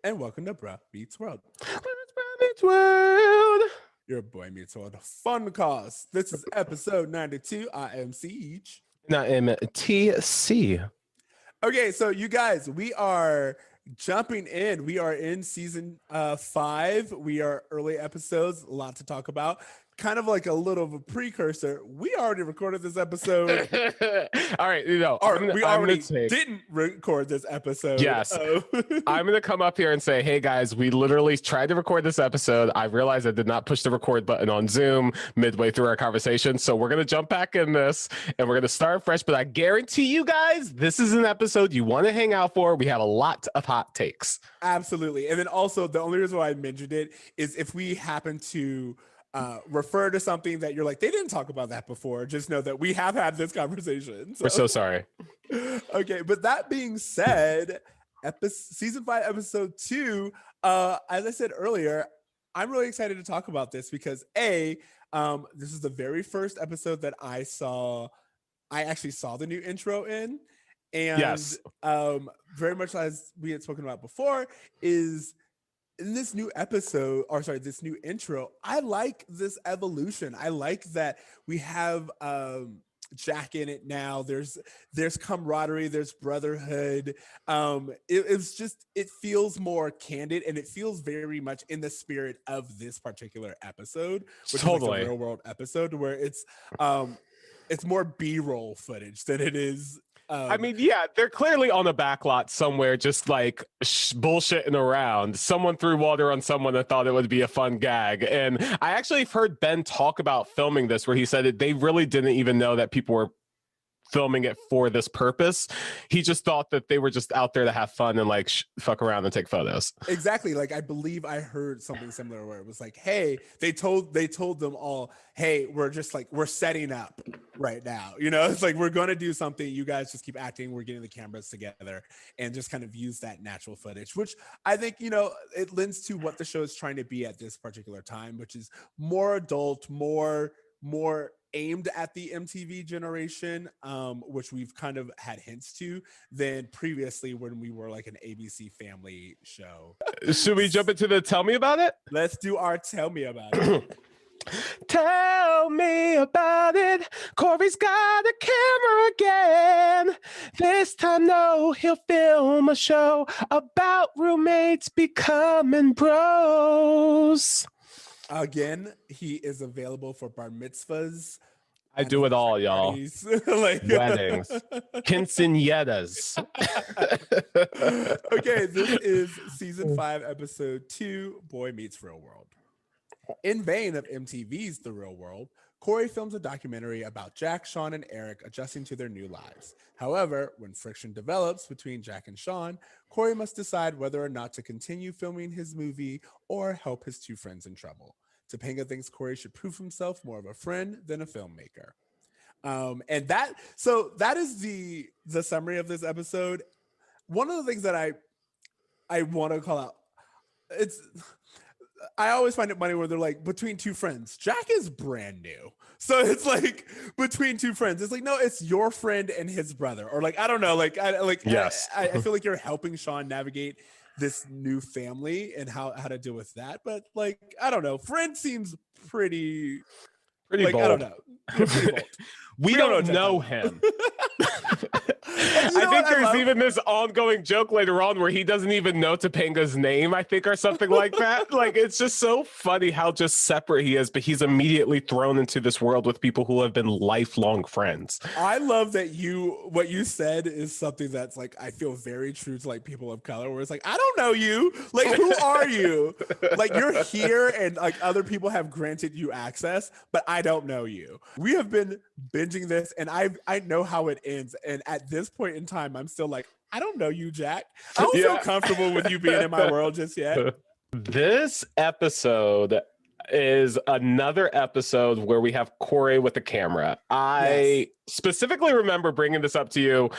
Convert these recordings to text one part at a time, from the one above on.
and welcome to Bruh Meets World. It's World. Your boy Meets World Fun Cause. This is episode 92. I am Ceej. And I am TC. Okay, so you guys, we are jumping in. We are in season 5. We are early episodes, a lot to talk about. Kind of like a little of a precursor. We already recorded this episode. All right, We already didn't record this episode. Yes. I'm going to come up here and say, hey guys, we literally tried to record this episode. I realized I did not push the record button on Zoom midway through our conversation. So we're going to jump back in this and we're going to start fresh. But I guarantee you guys, this is an episode you want to hang out for. We have a lot of hot takes. Absolutely. And then also the only reason why I mentioned it is if we happen to refer to something that you're like, they didn't talk about that before, just know that we have had this conversation. We're so sorry. Okay, but that being said, season 5, episode 2, as I said earlier, I'm really excited to talk about this because this is the very first episode that I actually saw the new intro in. And yes. Very much as we had spoken about before, is in this new episode, this new intro, I like this evolution. I like that we have Jack in it now. There's camaraderie, there's brotherhood. It feels more candid and it feels very much in the spirit of this particular episode, which is like a real world episode where it's more B-roll footage than it is. I mean, yeah, they're clearly on a back lot somewhere, just like bullshitting around. Someone threw water on someone and thought it would be a fun gag. And I actually heard Ben talk about filming this, where he said that they really didn't even know that people were filming it for this purpose. He just thought that they were just out there to have fun and like fuck around and take photos. Exactly. Like I believe I heard something similar where it was like, hey, they told them all, hey, we're setting up right now. It's like we're gonna do something. You guys just keep acting. We're getting the cameras together and just kind of use that natural footage, which I think it lends to what the show is trying to be at this particular time, which is more adult, more aimed at the MTV generation, which we've kind of had hints to than previously when we were like an ABC family show. Should we jump into the tell me about it? Let's do our tell me about it. Tell me about it. Cory's got a camera again. This time, no, he'll film a show about roommates becoming bros. Again, he is available for bar mitzvahs. I do it all, y'all. Like weddings, quinceañeras. Okay, this is season 5, episode 2, Boy Meets Real World. In vein of MTV's The Real World, Cory films a documentary about Jack, Shawn, and Eric adjusting to their new lives. However, when friction develops between Jack and Shawn, Cory must decide whether or not to continue filming his movie or help his two friends in trouble. Topanga thinks Cory should prove himself more of a friend than a filmmaker. And that is the summary of this episode. One of the things that I want to call out, I always find it funny where they're like, between two friends. Jack is brand new. So it's like between two friends. It's like, no, it's your friend and his brother. Or like, I don't know. Yes. I feel like you're helping Shawn navigate this new family and how to deal with that. But like, I don't know. Friend seems pretty like, bold. I don't know. Pretty bold. We don't know him. I think there's even this ongoing joke later on where he doesn't even know Topanga's name, I think, or something like that. Like, it's just so funny how just separate he is, but he's immediately thrown into this world with people who have been lifelong friends. I love that what you said is something that's like, I feel very true to like people of color, where it's like, I don't know you. Like, who are you? Like, you're here and like other people have granted you access, but I don't know you. We have been binging this and I know how it ends. And at this point in time, I'm still like, I don't know you, Jack. I don't feel comfortable with you being in my world just yet. This episode is another episode where we have Cory with the camera. I specifically remember bringing this up to you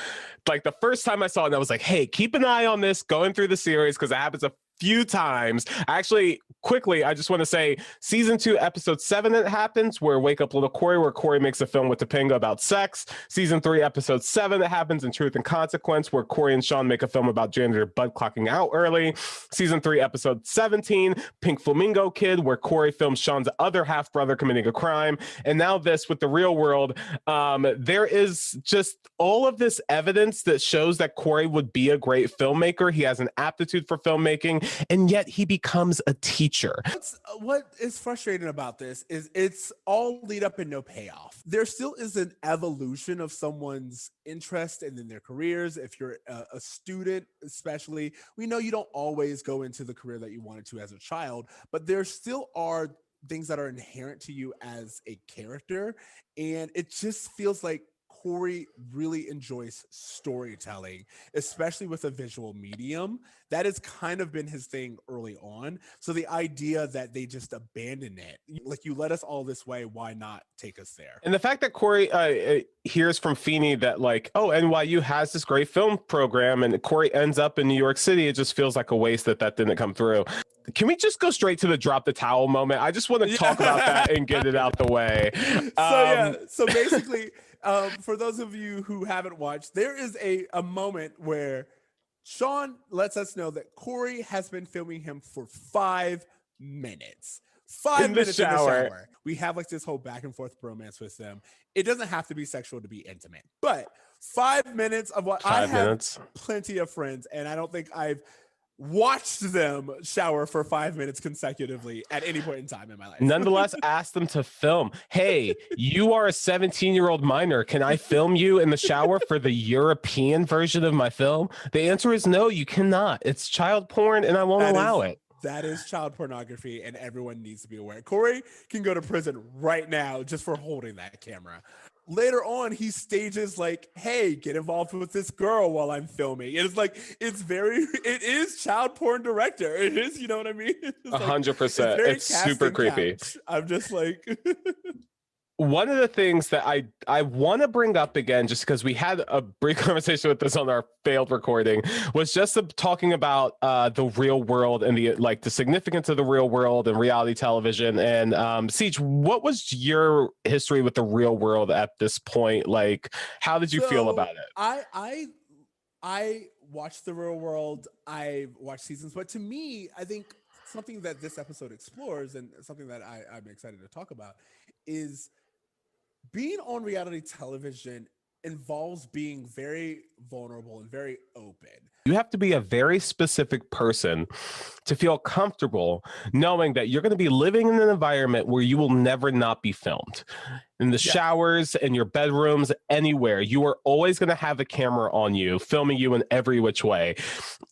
like the first time I saw it, and I was like, hey, keep an eye on this going through the series because it happens a few times. Actually, quickly, I just want to say season 2, episode 7, it happens where Wake Up Little Cory, where Cory makes a film with Topanga about sex. Season 3, episode 7, it happens in Truth and Consequence, where Cory and Shawn make a film about janitor butt clocking out early. Season 3, episode 17, Pink Flamingo Kid, where Cory films Shawn's other half brother committing a crime. And now this with the real world. There is just all of this evidence that shows that Cory would be a great filmmaker. He has an aptitude for filmmaking, and yet he becomes a teacher. What is frustrating about this is it's all lead up and no payoff. There still is an evolution of someone's interest and in their careers. If you're a student, especially, we know you don't always go into the career that you wanted to as a child, but there still are things that are inherent to you as a character. And it just feels like Cory really enjoys storytelling, especially with a visual medium. That has kind of been his thing early on. So the idea that they just abandon it, like, you led us all this way, why not take us there? And the fact that Cory hears from Feeney that, like, oh, NYU has this great film program, and Cory ends up in New York City, it just feels like a waste that didn't come through. Can we just go straight to the drop the towel moment? I just want to talk about that and get it out the way. So basically, for those of you who haven't watched, there is a moment where Shawn lets us know that Cory has been filming him for 5 minutes. 5 minutes in the shower. We have like this whole back and forth bromance with them. It doesn't have to be sexual to be intimate, but 5 minutes of what I have plenty of friends, and I don't think I've watched them shower for 5 minutes consecutively at any point in time in my life. Nonetheless, ask them to film. Hey, you are a 17-year-old minor. Can I film you in the shower for the European version of my film? The answer is no, you cannot. It's child porn, and I won't allow it. That is child pornography, and everyone needs to be aware. Cory can go to prison right now just for holding that camera. Later on, he stages like, hey, get involved with this girl while I'm filming. It's like, it is child porn director. It is, you know what I mean? 100%. It's super creepy. Couch. I'm just like... One of the things that I want to bring up again, just because we had a brief conversation with this on our failed recording, was just talking about the real world and the significance of the real world and reality television. And Ceej, what was your history with the real world at this point? Like, how did you feel about it? I watched the real world. I watched seasons, but to me, I think something that this episode explores, and something that I'm excited to talk about, is being on reality television involves being very vulnerable and very open. You have to be a very specific person to feel comfortable knowing that you're going to be living in an environment where you will never not be filmed. In the showers, in your bedrooms, anywhere, you are always going to have a camera on you, filming you in every which way.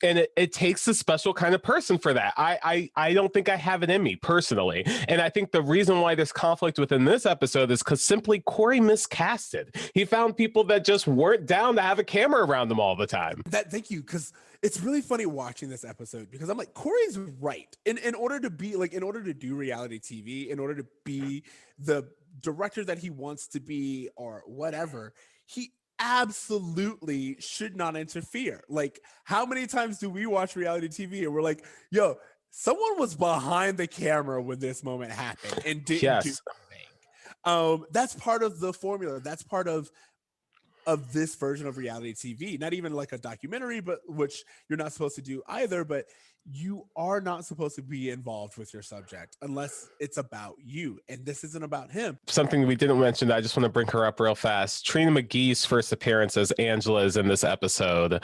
And it takes a special kind of person for that. I don't think I have it in me personally. And I think the reason why there's conflict within this episode is because simply Cory miscasted. He found people that just weren't down to have a camera around them all the time. Thank you, because it's really funny watching this episode, because I'm like, Cory's right. In order to do reality TV, in order to be the director that he wants to be or whatever, he absolutely should not interfere. Like, how many times do we watch reality TV and we're like, yo, someone was behind the camera when this moment happened and didn't do anything. That's part of the formula. That's part of this version of reality TV. Not even like a documentary, but which you're not supposed to do either, but you are not supposed to be involved with your subject unless it's about you, and this isn't about him. Something we didn't mention, I just want to bring her up real fast. Trina McGee's first appearance as Angela is in this episode,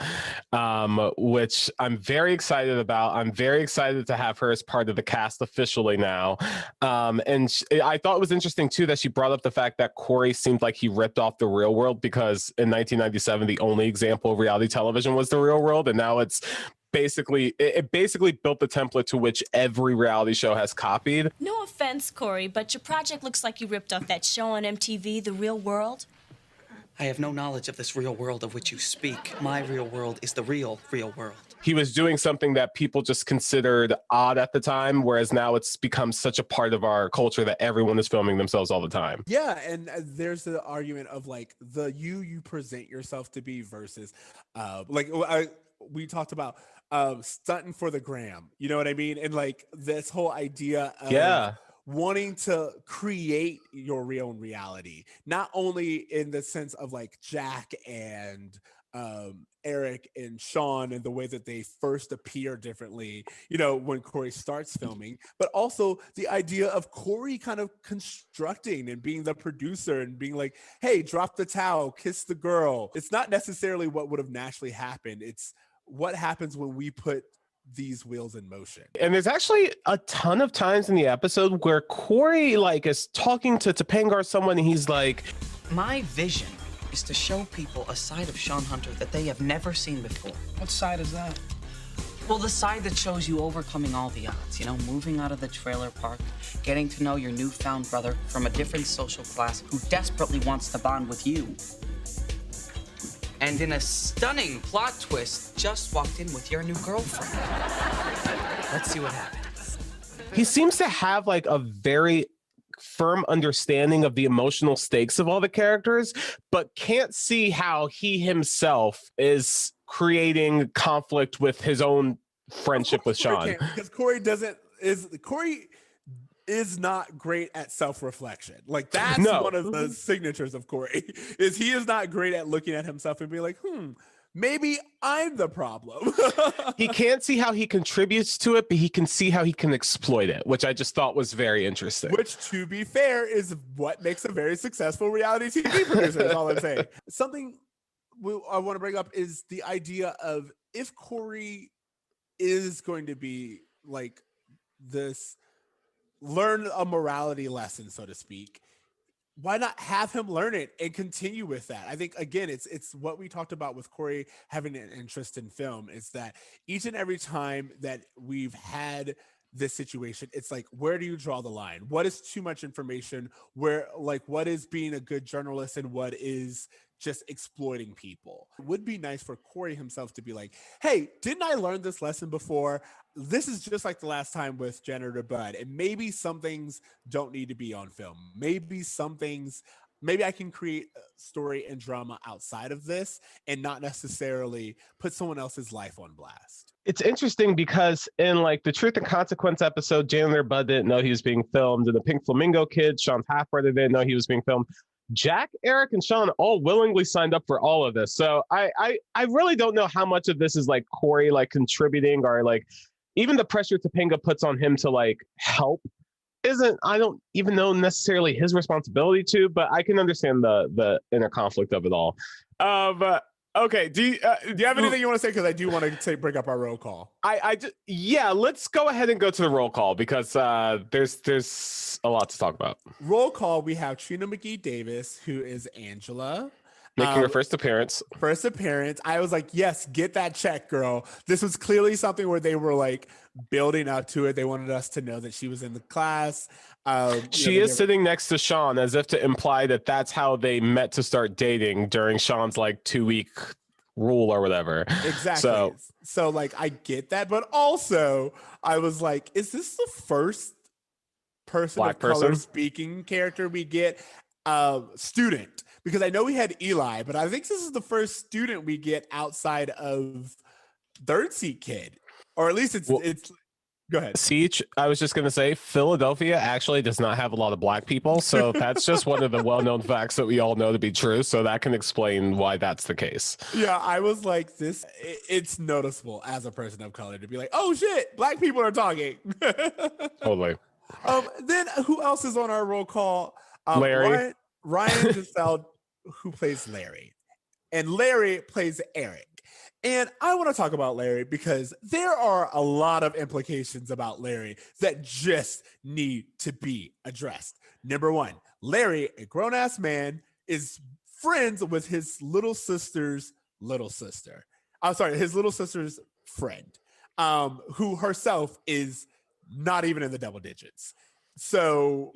which I'm very excited about. I'm very excited to have her as part of the cast officially now. I thought it was interesting too that she brought up the fact that Cory seemed like he ripped off the real world, because in 1997 the only example of reality television was the real world, and now it basically built the template to which every reality show has copied. No offense, Cory, but your project looks like you ripped off that show on MTV, The Real World. I have no knowledge of this real world of which you speak. My real world is the real world. He was doing something that people just considered odd at the time, whereas now it's become such a part of our culture that everyone is filming themselves all the time. Yeah, and there's the argument of like the you present yourself to be versus we talked about stunting for the gram. You know what I mean? And like this whole idea of Yeah. wanting to create your own reality, not only in the sense of like Jack and Eric and Shawn and the way that they first appear differently, you know, when Cory starts filming, but also the idea of Cory kind of constructing and being the producer and being like, hey, drop the towel, kiss the girl. It's not necessarily what would have naturally happened. It's what happens when we put these wheels in motion. And there's actually a ton of times in the episode where Cory like is talking to Topanga or someone, and he's like, My vision is to show people a side of Shawn Hunter that they have never seen before. What side is that? Well, the side that shows you overcoming all the odds, you know, moving out of the trailer park, getting to know your newfound brother from a different social class who desperately wants to bond with you. And in a stunning plot twist, just walked in with your new girlfriend. Let's see what happens. he seems to have like a very firm understanding of the emotional stakes of all the characters, but can't see how he himself is creating conflict with his own friendship with Shawn. Because Cory is not great at self-reflection. Like that's one of the signatures of Cory is he is not great at looking at himself and being like, maybe I'm the problem. He can't see how he contributes to it, but he can see how he can exploit it, which I just thought was very interesting. Which, to be fair, is what makes a very successful reality TV producer, is all I'm saying. Something I want to bring up is the idea of if Cory is going to be like this, learn a morality lesson, so to speak, why not have him learn it and continue with that? I think, again, it's what we talked about with Cory having an interest in film, is that each and every time that we've had this situation, it's like, where do you draw the line? What is too much information? Where, like, what is being a good journalist and what is just exploiting people? It would be nice for Cory himself to be like, hey, didn't I learn this lesson before? This is just like the last time with Janitor Bud. And maybe some things don't need to be on film. Maybe some things, maybe I can create a story and drama outside of this and not necessarily put someone else's life on blast. It's interesting because in like the Truth and Consequence episode, Janitor Bud didn't know he was being filmed, and the Pink Flamingo kid, Shawn's half-brother, didn't know he was being filmed. Jack, Eric, and Shawn all willingly signed up for all of this. So I really don't know how much of this is like Cory like contributing, or like even the pressure Topanga puts on him to like help isn't, I don't even know necessarily his responsibility to, but I can understand the inner conflict of it all. Okay. Do you have anything you want to say? Because I do want to bring up our roll call. Yeah, let's go ahead and go to the roll call because there's a lot to talk about. Roll call. We have Trina McGee Davis, who is Angela, making her first appearance. I was like, yes, get that check, girl. This was clearly something where they were like building up to it. They wanted us to know that she was in the class. She is sitting next to Shawn as if to imply that that's how they met to start dating during Shawn's like 2-week rule or whatever. Exactly. So like, I get that. But also I was like, is this the first Black color person speaking character we get? Student, because I know we had Eli, but I think this is the first student we get outside of Third Seat Kid, or at least it's go ahead. Ceej, I was just going to say Philadelphia actually does not have a lot of Black people, so that's just one of the well-known facts that we all know to be true, so that can explain why that's the case. Yeah, I was like, it's noticeable as a person of color to be like, oh shit, Black people are talking. Totally. Then who else is on our roll call? Larry. Ryan Giselle, who plays Larry, and Larry plays Eric. And I want to talk about Larry because there are a lot of implications about Larry that just need to be addressed. Number one, Larry, a grown-ass man, is friends with his little sister's little sister. I'm sorry, his little sister's friend, who herself is not even in the double digits. So,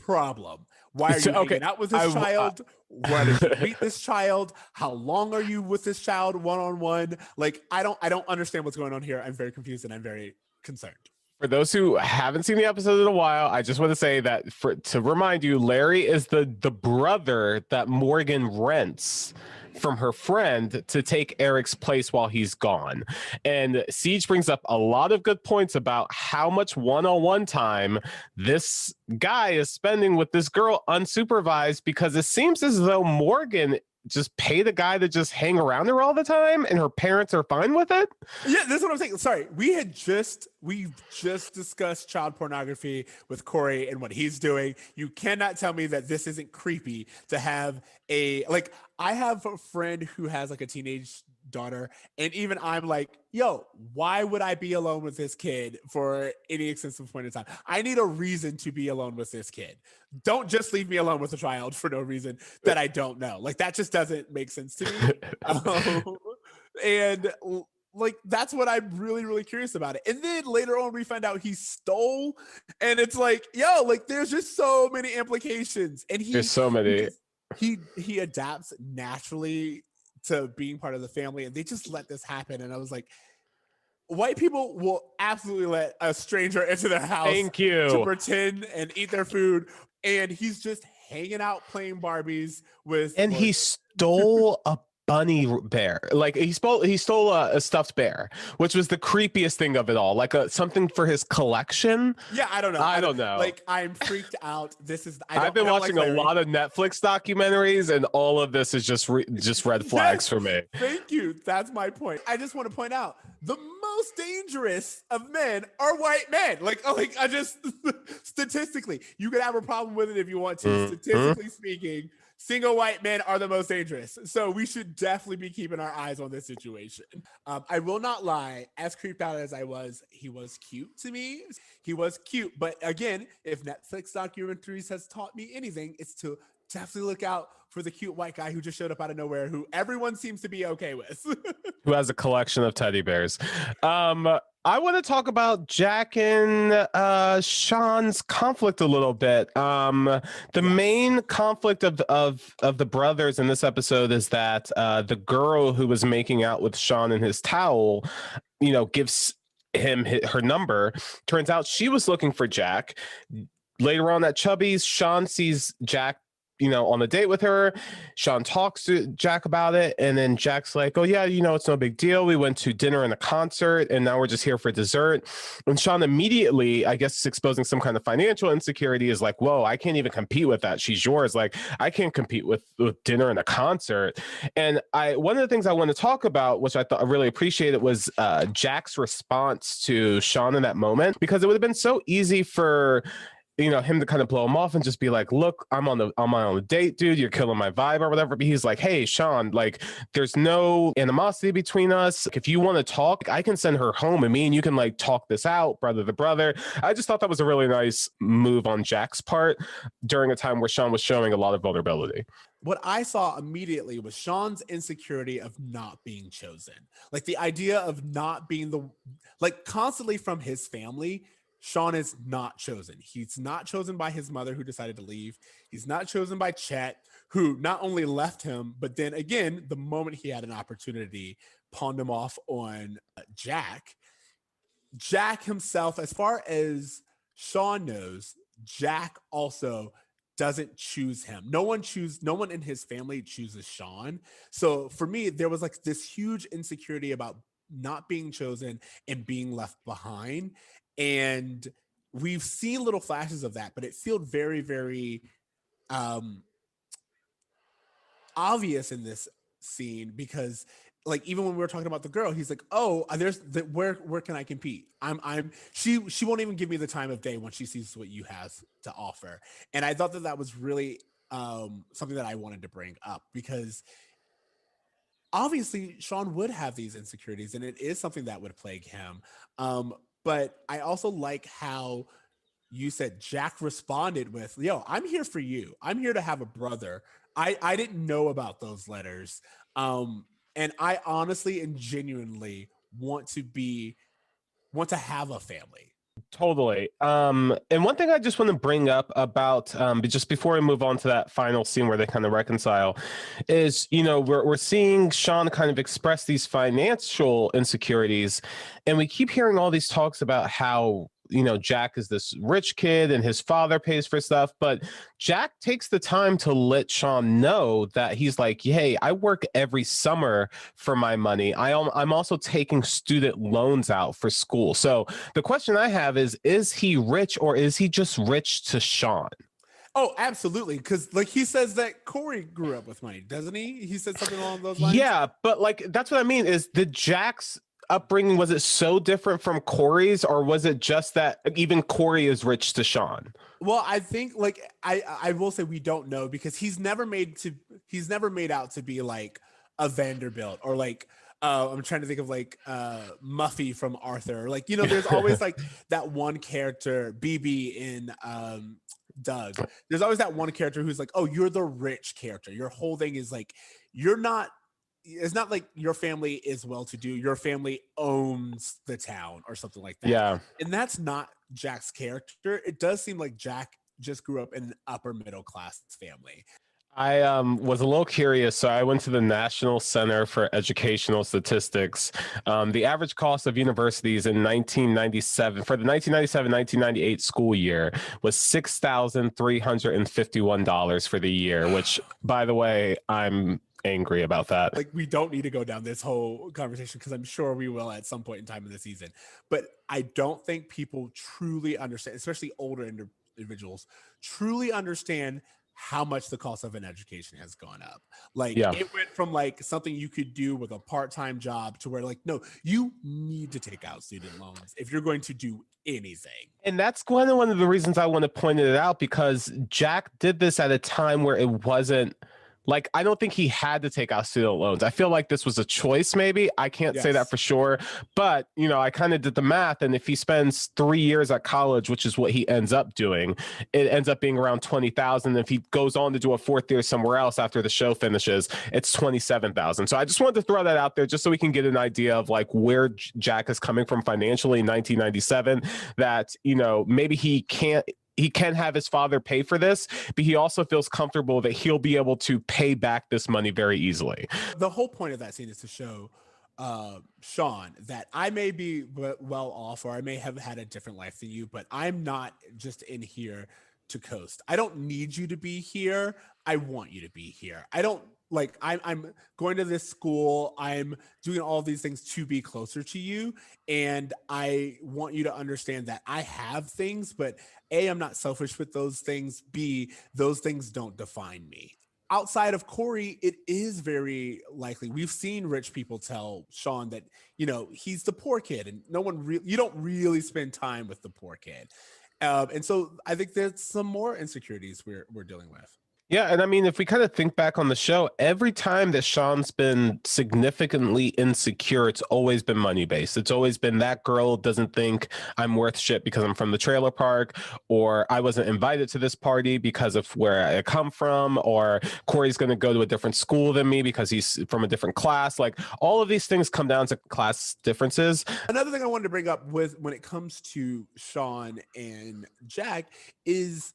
problem. Why are you hanging out with this child? Why did you meet this child? How long are you with this child one-on-one? Like, I don't understand what's going on here. I'm very confused and I'm very concerned. For those who haven't seen the episode in a while, I just want to say that to remind you, Larry is the brother that Morgan rents from her friend to take Eric's place while he's gone. And Ceej brings up a lot of good points about how much one-on-one time this guy is spending with this girl unsupervised, because it seems as though Morgan just pay the guy to just hang around her all the time and her parents are fine with it. Yeah, this is what I'm saying. Sorry, we've just discussed child pornography with Cory and what he's doing. You cannot tell me that this isn't creepy to have I have a friend who has like a teenage daughter, and even I'm like, yo, why would I be alone with this kid for any extensive point in time? I need a reason to be alone with this kid. Don't just leave me alone with a child for no reason that I don't know. Like, that just doesn't make sense to me. And like, that's what I'm really, really curious about it. And then later on, we find out he stole, and it's like, yo, like, there's just so many implications. And there's so many. He adapts naturally to being part of the family, and they just let this happen. And I was like, white people will absolutely let a stranger into their house to pretend and eat their food, and he's just hanging out playing Barbies with, and he stole a bunny bear. Like, he stole a stuffed bear, which was the creepiest thing of it all, like something for his collection. Yeah, I don't know. Like, I'm freaked out. I've been watching a lot of Netflix documentaries, and all of this is just red flags for me. Thank you. That's my point. I just want to point out the most dangerous of men are white men. I just statistically, you could have a problem with it if you want to. Statistically speaking, single white men are the most dangerous. So we should definitely be keeping our eyes on this situation. I will not lie, as creeped out as I was, he was cute to me. He was cute. But again, if Netflix documentaries has taught me anything, it's to definitely look out for the cute white guy who just showed up out of nowhere, who everyone seems to be okay with. Who has a collection of teddy bears. I want to talk about Jack and Shawn's conflict a little bit. The main conflict of the brothers in this episode is that the girl who was making out with Shawn in his towel, gives him her number. Turns out she was looking for Jack. Later on at Chubby's, Shawn sees Jack on a date with her. Shawn talks to Jack about it, and then Jack's like, oh yeah, it's no big deal. We went to dinner and a concert, and now we're just here for dessert. And Shawn immediately, I guess, exposing some kind of financial insecurity, is like, whoa, I can't even compete with that. She's yours. Like, I can't compete with dinner and a concert. And one of the things I want to talk about, which I thought I really appreciated, was Jack's response to Shawn in that moment, because it would have been so easy for him to kind of blow him off and just be like, look, I'm on a date, dude, you're killing my vibe or whatever. But he's like, hey, Shawn, like, there's no animosity between us. If you want to talk, I can send her home, and me and you can like talk this out, brother to brother. I just thought that was a really nice move on Jack's part during a time where Shawn was showing a lot of vulnerability. What I saw immediately was Shawn's insecurity of not being chosen. Like, the idea of not being constantly from his family, Shawn is not chosen. He's not chosen by his mother, who decided to leave. He's not chosen by Chet, who not only left him, but then again, the moment he had an opportunity, pawned him off on Jack. Jack himself, as far as Shawn knows, Jack also doesn't choose him. No one in his family chooses Shawn. So for me, there was like this huge insecurity about not being chosen and being left behind. And we've seen little flashes of that, but it felt very, very obvious in this scene, because like, even when we were talking about the girl, he's like, oh, where can I compete? She won't even give me the time of day when she sees what you have to offer. And I thought that was really something that I wanted to bring up, because obviously Shawn would have these insecurities, and it is something that would plague him. But I also like how you said Jack responded with, yo, I'm here for you. I'm here to have a brother. I didn't know about those letters. And I honestly and genuinely want to have a family. Totally. And one thing I just want to bring up about, just before we move on to that final scene where they kind of reconcile, is, we're seeing Shawn kind of express these financial insecurities, and we keep hearing all these talks about how Jack is this rich kid and his father pays for stuff, but Jack takes the time to let Shawn know that he's like, hey, I work every summer for my money. I'm also taking student loans out for school. So the question I have is he rich, or is he just rich to Shawn? Oh, absolutely. Because like he says that Cory grew up with money, doesn't he? He said something along those lines. Yeah, but like that's what I mean is the Jack's upbringing, was it so different from Cory's, or was it just that even Cory is rich to Shawn? Well, I think like I will say we don't know, because he's never made out to be like a Vanderbilt, or like I'm trying to think of like Muffy from Arthur. Like, there's always like that one character, BB in Doug. There's always that one character who's like, oh, you're the rich character. Your whole thing is like, it's not like your family is well-to-do. Your family owns the town or something like that. Yeah. And that's not Jack's character. It does seem like Jack just grew up in an upper middle class family. I was a little curious, so I went to the National Center for Educational Statistics. The average cost of universities in 1997 for the 1997-1998 school year was $6,351 for the year, which, by the way, I'm angry about that. Like, we don't need to go down this whole conversation, because I'm sure we will at some point in time in the season. But I don't think people truly understand, especially older individuals, truly understand how much the cost of an education has gone up. Like, it went from like something you could do with a part-time job to where like, no, you need to take out student loans if you're going to do anything. And that's one of the reasons I want to point it out, because Jack did this at a time where it wasn't like, I don't think he had to take out student loans. I feel like this was a choice, maybe. I can't say that for sure. But, I kind of did the math. And if he spends 3 years at college, which is what he ends up doing, it ends up being around $20,000. If he goes on to do a 4th year somewhere else after the show finishes, it's $27,000. So I just wanted to throw that out there just so we can get an idea of like where Jack is coming from financially in 1997, that, maybe he can have his father pay for this, but he also feels comfortable that he'll be able to pay back this money very easily. The whole point of that scene is to show Shawn that I may be well off, or I may have had a different life than you, but I'm not just in here to coast. I don't need you to be here. I want you to be here. I don't like, I'm going to this school. I'm doing all these things to be closer to you. And I want you to understand that I have things, but A, I'm not selfish with those things. B, those things don't define me. Outside of Cory, it is very likely. We've seen rich people tell Shawn that, he's the poor kid, and you don't really spend time with the poor kid. And so I think there's some more insecurities we're dealing with. Yeah, and I mean, if we kind of think back on the show, every time that Shawn's been significantly insecure, it's always been money-based. It's always been that girl doesn't think I'm worth shit because I'm from the trailer park, or I wasn't invited to this party because of where I come from, or Cory's going to go to a different school than me because he's from a different class. Like, all of these things come down to class differences. Another thing I wanted to bring up with when it comes to Shawn and Jack is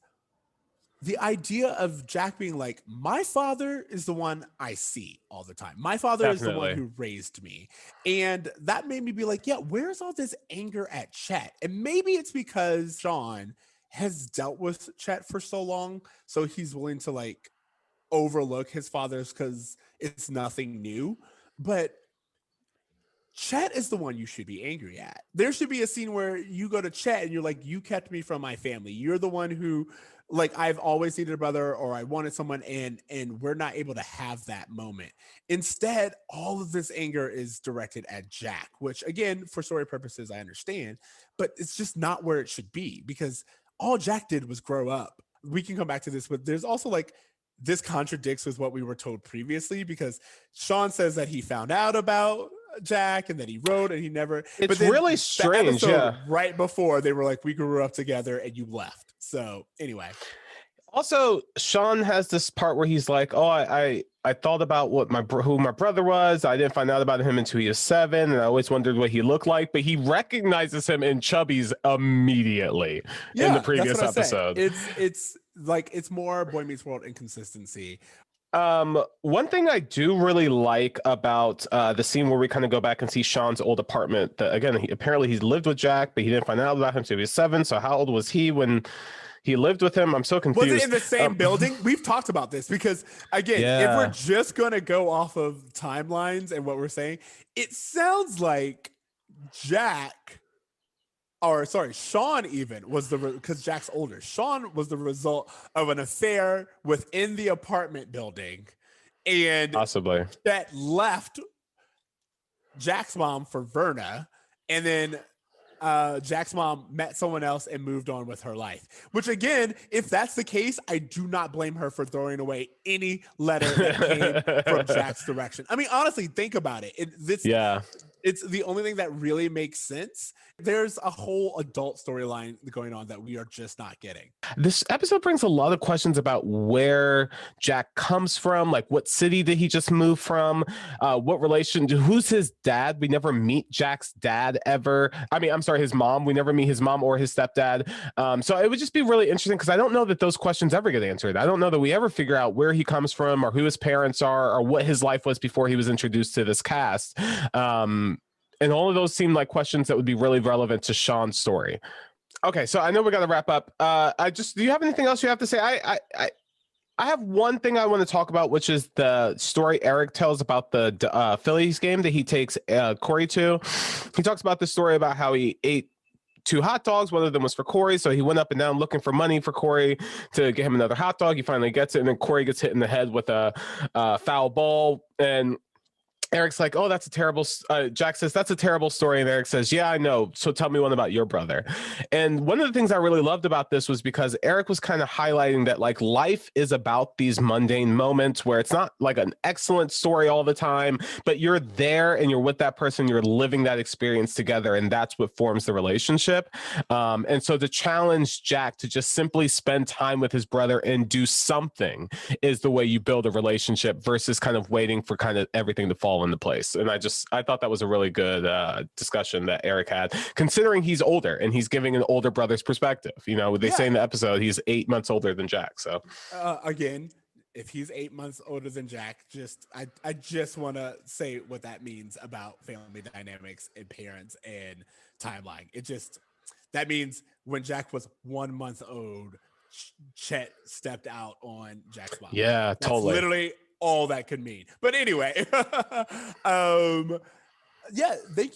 the idea of Jack being like, my father is the one I see all the time. My father is the one who raised me. And that made me be like, yeah, where's all this anger at Chet? And maybe it's because Shawn has dealt with Chet for so long, so he's willing to like overlook his father's because it's nothing new. But Chet is the one you should be angry at. There should be a scene where you go to Chet and you're like, you kept me from my family. You're the one who, like, I've always needed a brother, or I wanted someone, and we're not able to have that moment. Instead, all of this anger is directed at Jack, which, again, for story purposes, I understand, but it's just not where it should be, because all Jack did was grow up. We can come back to this, but there's also like, this contradicts with what we were told previously, because Shawn says that he found out about Jack and that he wrote and he never. It's really strange. Yeah. Right before, they were like, we grew up together and you left. So anyway. Also, Shawn has this part where he's like, oh, I thought about who my brother was. I didn't find out about him until he was 7, and I always wondered what he looked like. But he recognizes him in Chubby's immediately in the previous episode. It's like, it's more Boy Meets World inconsistency. One thing I do really like about the scene where we kind of go back and see Shawn's old apartment. That again, apparently he's lived with Jack, but he didn't find out about him until he was 7. So how old was he when he lived with him? I'm so confused. Was it in the same building? We've talked about this because, again, if we're just going to go off of timelines and what we're saying, it sounds like Shawn even was because Jack's older. Shawn was the result of an affair within the apartment building. And possibly that left Jack's mom for Verna. And then Jack's mom met someone else and moved on with her life, which again, if that's the case, I do not blame her for throwing away any letter that came from Jack's direction. I mean, honestly, think about it. It's the only thing that really makes sense. There's a whole adult storyline going on that we are just not getting. This episode brings a lot of questions about where Jack comes from. Like, what city did he just move from? What relation? Who's his dad? We never meet Jack's dad ever. I mean, I'm sorry, his mom. We never meet his mom or his stepdad. So it would just be really interesting because I don't know that those questions ever get answered. I don't know that we ever figure out where he comes from or who his parents are or what his life was before he was introduced to this cast. And all of those seem like questions that would be really relevant to Shawn's story. Okay, so I know we got to wrap up. Do you have anything else you have to say? I have one thing I want to talk about, which is the story Eric tells about the Phillies game that he takes Cory to. He talks about the story about how he ate 2 hot dogs. One of them was for Cory, so he went up and down looking for money for Cory to get him another hot dog. He finally gets it, and then Cory gets hit in the head with a foul ball, and Eric's like, oh, that's a terrible, Jack says, that's a terrible story. And Eric says, yeah, I know. So tell me one about your brother. And one of the things I really loved about this was because Eric was kind of highlighting that like life is about these mundane moments where it's not like an excellent story all the time, but you're there and you're with that person, you're living that experience together. And that's what forms the relationship. And so to challenge Jack to just simply spend time with his brother and do something is the way you build a relationship versus kind of waiting for kind of everything to fall into place. And I thought that was a really good discussion that Eric had, considering he's older and he's giving an older brother's perspective. You know, they say in the episode he's 8 months older than Jack. So again, if he's 8 months older than Jack, I just want to say what that means about family dynamics and parents and timeline. That means when Jack was 1 month old, Chet stepped out on Jack's mom. Yeah, That's totally. Literally all that could mean. But anyway, thank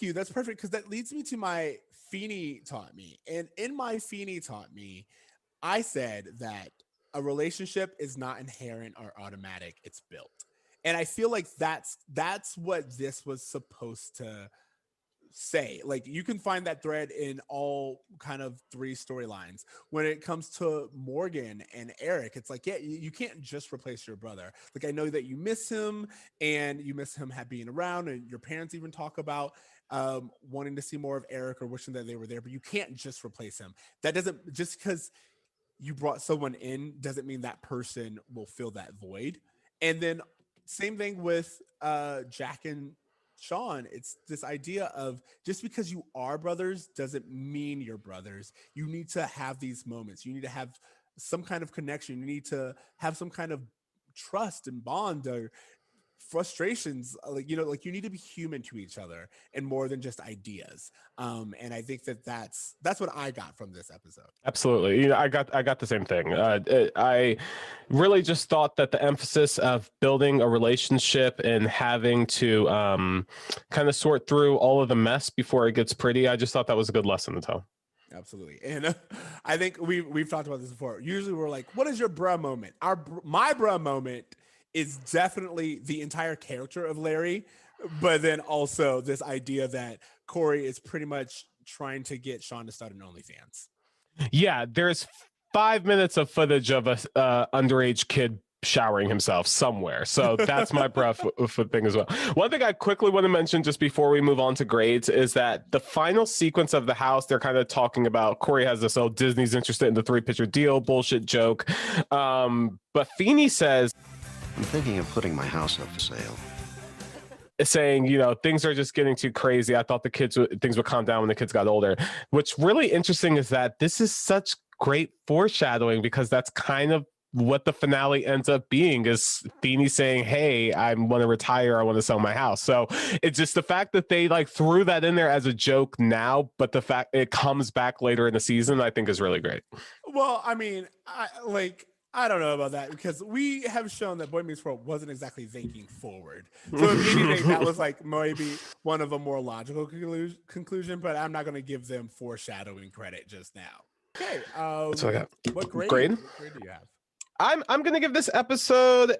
you. That's perfect because that leads me to my Feeney taught me. And in my Feeney taught me, I said that a relationship is not inherent or automatic, it's built. And I feel like that's what this was supposed to say. Like, you can find that thread in all kind of 3 storylines. When it comes to Morgan and Eric, it's like, yeah, you can't just replace your brother. Like, I know that you miss him and you miss him being around, and your parents even talk about wanting to see more of Eric or wishing that they were there, but you can't just replace him. That doesn't, just because you brought someone in doesn't mean that person will fill that void. And then same thing with Jack and Shawn. It's this idea of just because you are brothers doesn't mean you're brothers. You need to have these moments. You need to have some kind of connection. You need to have some kind of trust and bond or frustrations. Like, you need to be human to each other and more than just ideas. And I think that's what I got from this episode. Absolutely. I got the same thing. I really just thought that the emphasis of building a relationship and having to kind of sort through all of the mess before it gets pretty, I just thought that was a good lesson to tell. Absolutely. And I think we've talked about this before. Usually we're like, what is your bruh moment? My bruh moment is definitely the entire character of Larry, but then also this idea that Cory is pretty much trying to get Shawn to start an OnlyFans. Yeah, there's 5 minutes of footage of a underage kid showering himself somewhere. So that's my breath thing as well. One thing I quickly want to mention just before we move on to grades is that the final sequence of the house, they're kind of talking about, Cory has this, Disney's interested in the 3-picture deal bullshit joke. But Feeney says, I'm thinking of putting my house up for sale. Saying, things are just getting too crazy. I thought things would calm down when the kids got older. What's really interesting is that this is such great foreshadowing because that's kind of what the finale ends up being is Feeny saying, hey, I want to retire, I want to sell my house. So it's just the fact that they like threw that in there as a joke now, but the fact it comes back later in the season, I think is really great. Well, I mean, I don't know about that, because we have shown that Boy Meets World wasn't exactly thinking forward. So if anything, that was like maybe one of a more logical conclusion, but I'm not going to give them foreshadowing credit just now. Okay. That's what I got. What grade? Grade? What grade do you have? I'm gonna give this episode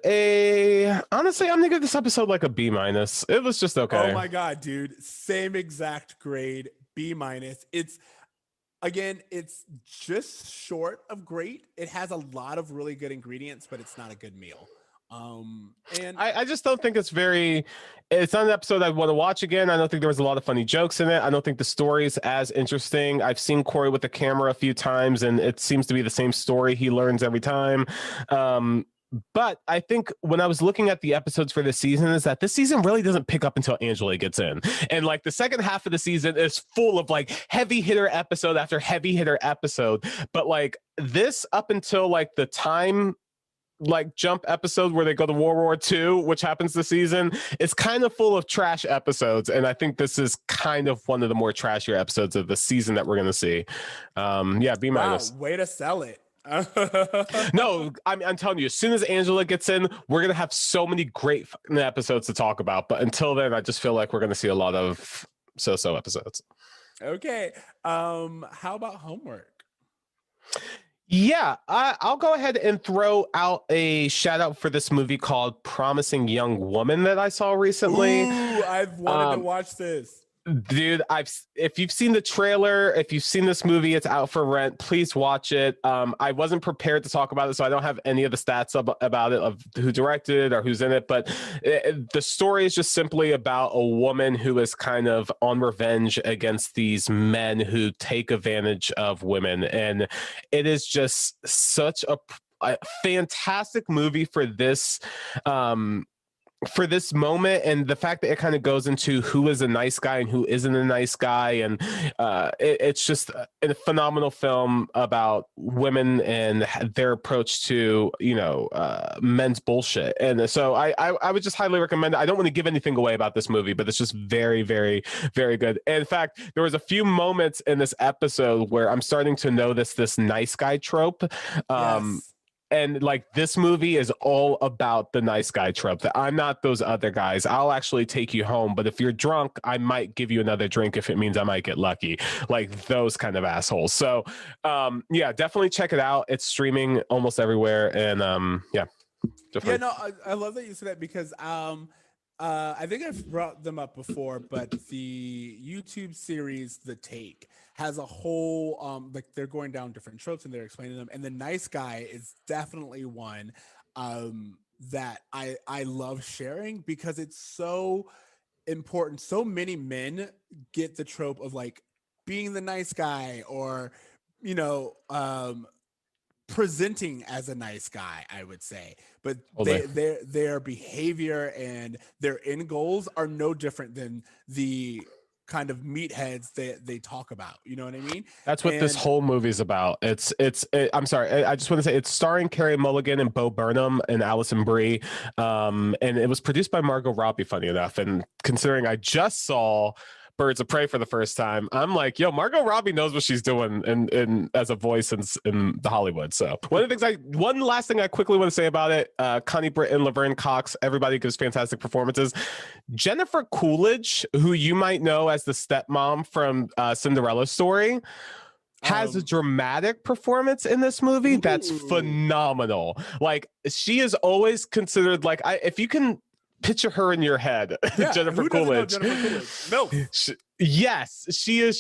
honestly, I'm gonna give this episode like a B minus. It was just okay. Oh my god, dude. Same exact grade, B minus. Again, it's just short of great. It has a lot of really good ingredients, but it's not a good meal. And I just don't think it's not an episode I want to watch again. I don't think there was a lot of funny jokes in it. I don't think the story is as interesting. I've seen Cory with the camera a few times, and it seems to be the same story he learns every time. But I think when I was looking at the episodes for this season is that this season really doesn't pick up until Angela gets in. And like the second half of the season is full of like heavy hitter episode after heavy hitter episode. But like this up until like the time like jump episode where they go to World War II, which happens this season, it's kind of full of trash episodes. And I think this is kind of one of the more trashier episodes of the season that we're going to see. Yeah, B minus. Wow, way to sell it. No, I'm telling you, as soon as Angela gets in, we're gonna have so many great episodes to talk about. But until then, I just feel like we're gonna see a lot of so-so episodes. Okay. How about homework? Yeah, I'll go ahead and throw out a shout out for this movie called Promising Young Woman that I saw recently. Ooh, I've wanted to watch this. Dude, if you've seen the trailer, if you've seen this movie, it's out for rent. Please watch it. I wasn't prepared to talk about it, so I don't have any of the stats about it of who directed or who's in it. But the story is just simply about a woman who is kind of on revenge against these men who take advantage of women, and it is just such a fantastic movie for this. For this moment, and the fact that it kind of goes into who is a nice guy and who isn't a nice guy, and it's just a phenomenal film about women and their approach to men's bullshit. And so I would just highly recommend it. I don't want to give anything away about this movie, but it's just very, very, very good. And in fact, there was a few moments in this episode where I'm starting to notice this nice guy trope. Yes. And like this movie is all about the nice guy trope, that I'm not those other guys. I'll actually take you home, but if you're drunk, I might give you another drink if it means I might get lucky. Like those kind of assholes. So yeah, definitely check it out. It's streaming almost everywhere. And yeah. Definitely. Yeah, no, I love that you said that, because I think I've brought them up before, but the YouTube series The Take has a whole like they're going down different tropes and they're explaining them, and the nice guy is definitely one that I love sharing, because it's so important. So many men get the trope of like being the nice guy, or presenting as a nice guy, I would say, but their behavior and their end goals are no different than the kind of meatheads that they talk about. You know what I mean? That's what this whole movie's about. I'm sorry, I just want to say it's starring Carey Mulligan and Bo Burnham and Alison Brie, and it was produced by Margot Robbie, funny enough. And considering I just saw Birds of Prey for the first time, I'm like, yo, Margot Robbie knows what she's doing in as a voice in the Hollywood. So one last thing I quickly want to say about it, Connie Britton, Laverne Cox, everybody gives fantastic performances. Jennifer Coolidge, who you might know as the stepmom from Cinderella Story, has a dramatic performance in this movie that's phenomenal. Like, she is always considered, like, if you can picture her in your head, yeah, Jennifer Coolidge. No. Yes, she was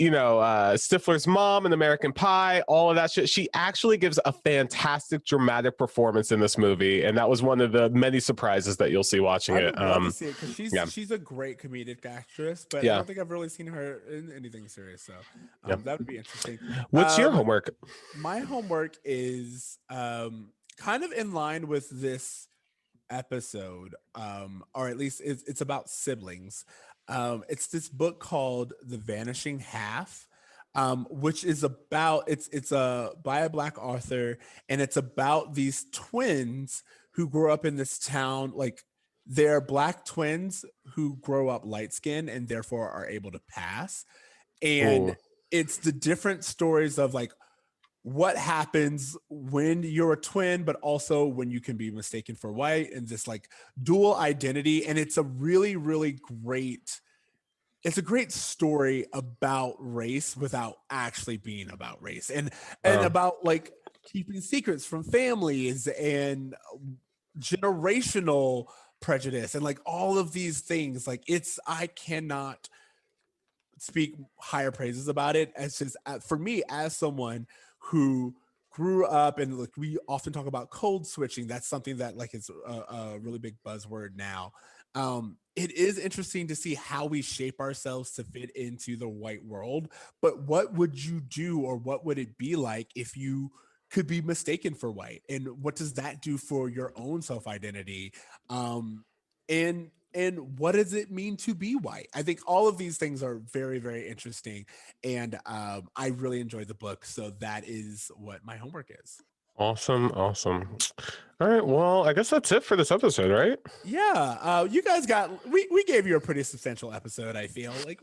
Stifler's mom in American Pie, all of that shit. She actually gives a fantastic dramatic performance in this movie, and that was one of the many surprises that you'll see watching it. I'd love to see it, because she's a great comedic actress, but I don't think I've really seen her in anything serious. So that would be interesting. What's your homework? My homework is kind of in line with this episode, or at least it's about siblings. It's this book called The Vanishing Half. which is about it's a by a Black author, and it's about these twins who grew up in this town. Like, they're Black twins who grow up light skinned and therefore are able to pass. And Ooh. it's the different stories of like what happens when you're a twin, but also when you can be mistaken for white, and this like dual identity. And it's a really, really great, it's a great story about race without actually being about race, and about like keeping secrets from families and generational prejudice and like all of these things. Like, I cannot speak higher praises about it. As just for me, as someone who grew up, and like we often talk about code switching, that's something that like is a really big buzzword now. It is interesting to see how we shape ourselves to fit into the white world, but what would you do, or what would it be like if you could be mistaken for white, and what does that do for your own self-identity? And what does it mean to be white? I think all of these things are very, very interesting, and I really enjoyed the book, so that is what my homework is. Awesome. All right, well, I guess that's it for this episode, right? Yeah, you guys we gave you a pretty substantial episode, I feel like.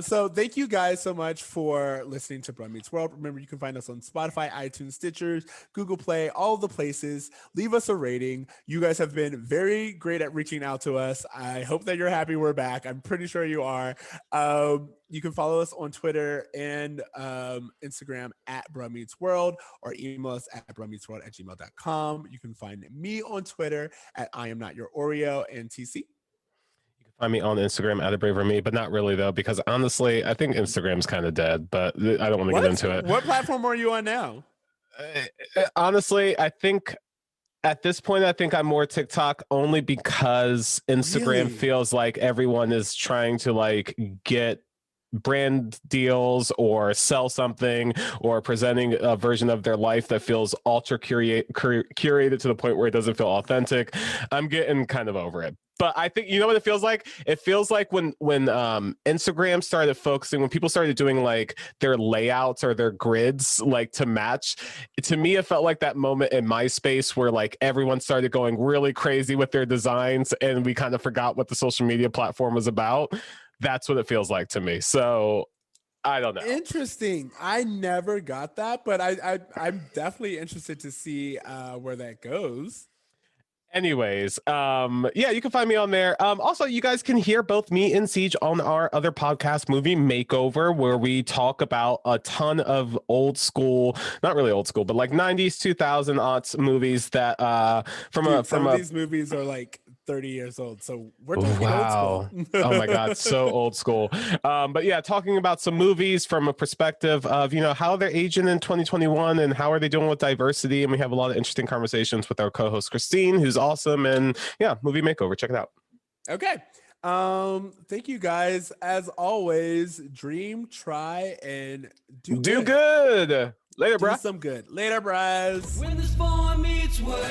So thank you guys so much for listening to Brum Meets World. Remember, you can find us on Spotify, iTunes, Stitcher, Google Play, all the places. Leave us a rating. You guys have been very great at reaching out to us. I hope that you're happy we're back. I'm pretty sure you are. You can follow us on Twitter and Instagram at Brum Meets World, or email us at brummeetsworld@gmail.com. You can find me on Twitter at I am not your Oreo, and TC. You can find me on Instagram at a braver me, but not really though, because honestly, I think Instagram's kind of dead, but I don't want to get into it. What platform are you on now? Honestly, I think at this point, I think I'm more TikTok, only because Instagram Really? feels like everyone is trying to like get brand deals or sell something, or presenting a version of their life that feels ultra curated to the point where it doesn't feel authentic. I'm getting kind of over it. But I think, you know what it feels like? It feels like when Instagram started focusing, when people started doing like their layouts or their grids like to match, to me it felt like that moment in MySpace where like everyone started going really crazy with their designs, and we kind of forgot what the social media platform was about. That's what it feels like to me. So I don't know. Interesting. I never got that, but I'm definitely interested to see where that goes. Anyways, yeah, you can find me on there. Also, you guys can hear both me and Ceej on our other podcast, Movie Makeover, where we talk about a ton of old school, not really old school, but like 90s, 2000 aughts movies that some of these movies are like 30 years old, so we're talking old school. Oh my god, so old school. But yeah, talking about some movies from a perspective of, you know, how they're aging in 2021 and how are they doing with diversity. And we have a lot of interesting conversations with our co-host Christine, who's awesome. And yeah, Movie Makeover, check it out. Okay. Thank you guys. As always, dream, try, and do good. Later, do bruh. some good. Later, bros. When this boy meets world.